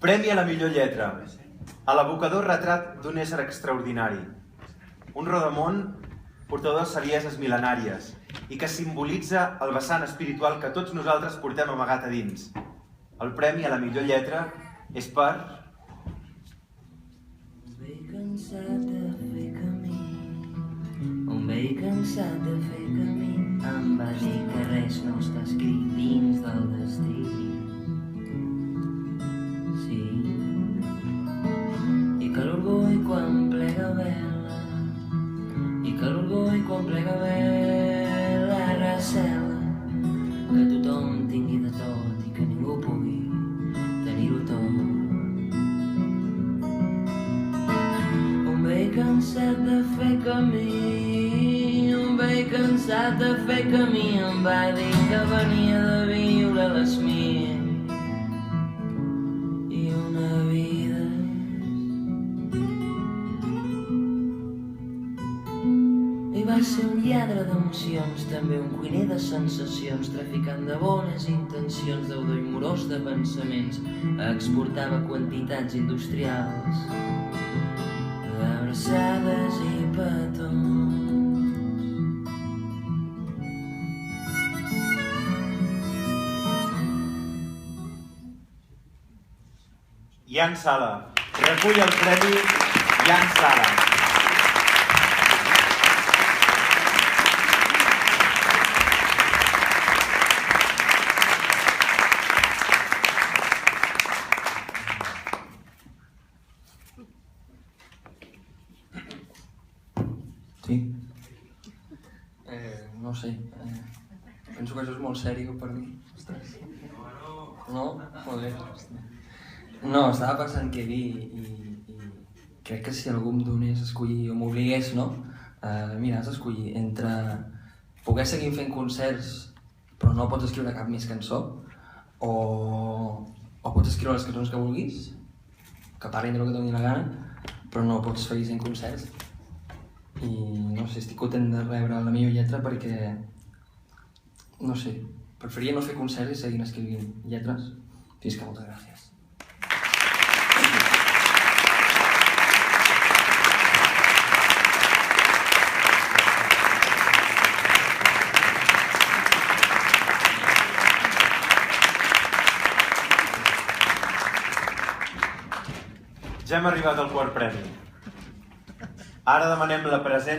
Premi a la millor lletra. A l'evocador retrat d'un ésser extraordinari. Un rodamón portador de sabieses mil·lenàries i que simbolitza el vessant espiritual que tots nosaltres portem amagat a dins. El premi a la millor lletra és per... Un vell cansat de fer camí em va dir que res no està escrit dins del destí. Sí, i que l'orgull quan plega vela, i que l'orgull quan plega vela recela que tothom tingui de tot i que ningú pugui tenir-ho tot. Un vell cansat de fer camí, un vell cansat de fer camí em va dir que venia de viure a l'esmir i una vida. I va ser un lladre d'emocions, també un cuiner de sensacions, traficant de bones intencions, deudor i morós de pensaments, exportava quantitats industrials d'abraçades i petons. Ian Sala. Recull el premi Ian Sala. Sí. No sé. Penso que això és molt sèrio per mi. Ostres. No? Joder. No, estava pensant què dir i crec que si algú em donés a escollir o m'obligués, no? Mira, has d'escollir entre poder seguir fent concerts però no pots escriure cap més cançó o pots escriure les cançons que vulguis, que parlin del que et doni la gana, però no pots seguir fent concerts. I no sé, estic content de rebre la millor lletra perquè, no sé, preferiria no fer concerts i seguir escrivint lletres. Fins que moltes gràcies. Ja hem arribat al quart premi. Ara demanem la presència